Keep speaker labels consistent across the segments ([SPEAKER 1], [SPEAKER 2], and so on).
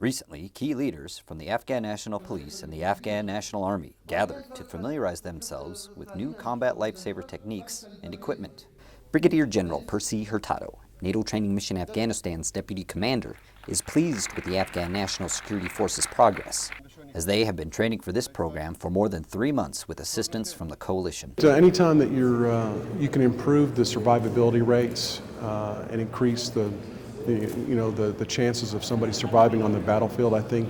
[SPEAKER 1] Recently, key leaders from the Afghan National Police and the Afghan National Army gathered to familiarize themselves with new combat lifesaver techniques and equipment. Brigadier General Percy Hurtado, NATO Training Mission Afghanistan's Deputy Commander, is pleased with the Afghan National Security Force's progress, as they have been training for this program for more than 3 months with assistance from the coalition.
[SPEAKER 2] So anytime that you can improve the survivability rates and increase the chances of somebody surviving on the battlefield, I think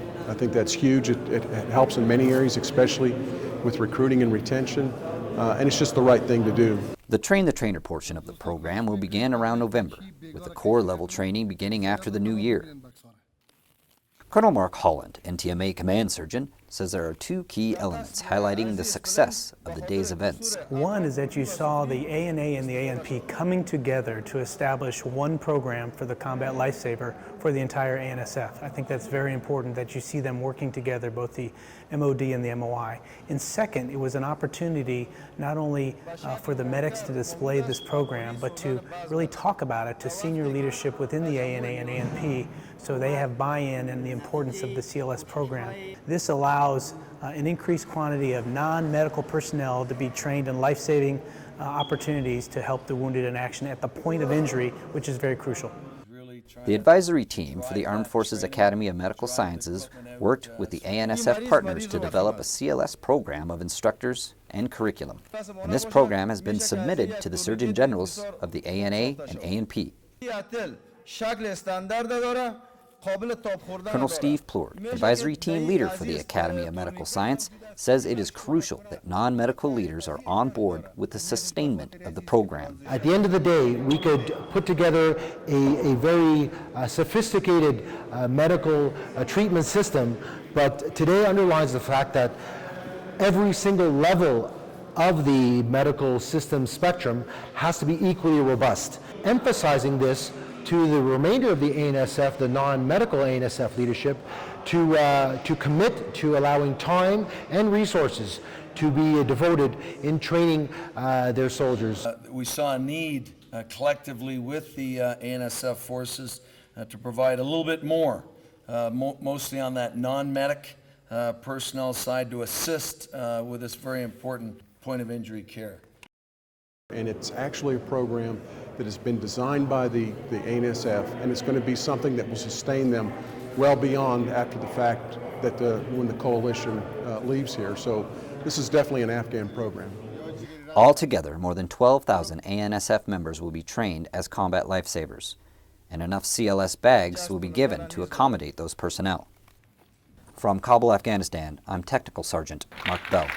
[SPEAKER 2] that's huge. It helps in many areas, especially with recruiting and retention, and it's just the right thing to do.
[SPEAKER 1] The Train the Trainer portion of the program will begin around November, with the core level training beginning after the new year. Colonel Mark Holland, NTM-A Command Surgeon, says there are 2 key elements highlighting the success of the day's events.
[SPEAKER 3] One is that you saw the ANA and the ANP coming together to establish one program for the combat lifesaver for the entire ANSF. I think that's very important that you see them working together, both the MOD and the MOI. And second, it was an opportunity not only for the medics to display this program, but to really talk about it to senior leadership within the ANA and ANP, so they have buy-in and the importance of the CLS program. This allows an increased quantity of non-medical personnel to be trained in life-saving opportunities to help the wounded in action at the point of injury, which is very crucial.
[SPEAKER 1] The advisory team for the Armed Forces Academy of Medical Sciences worked with the ANSF partners to develop a CLS program of instructors and curriculum. And this program has been submitted to the Surgeon Generals of the ANA and ANP. Colonel Steve Plourde, advisory team leader for the Academy of Medical Science, says it is crucial that non-medical leaders are on board with the sustainment of the program.
[SPEAKER 4] At the end of the day, we could put together a very sophisticated medical treatment system, but today underlines the fact that every single level of the medical system spectrum has to be equally robust. Emphasizing this to the remainder of the ANSF, the non-medical ANSF leadership, to commit to allowing time and resources to be devoted in training their soldiers.
[SPEAKER 5] We saw a need collectively with the ANSF forces to provide a little bit more, mostly on that non-medic personnel side, to assist with this very important point of injury care.
[SPEAKER 2] And it's actually a program that has been designed by the ANSF, and it's going to be something that will sustain them well beyond after the fact that when the coalition leaves here. So this is definitely an Afghan program.
[SPEAKER 1] Altogether, more than 12,000 ANSF members will be trained as combat lifesavers, and enough CLS bags will be given to accommodate those personnel. From Kabul, Afghanistan, I'm Technical Sergeant Mark Bell.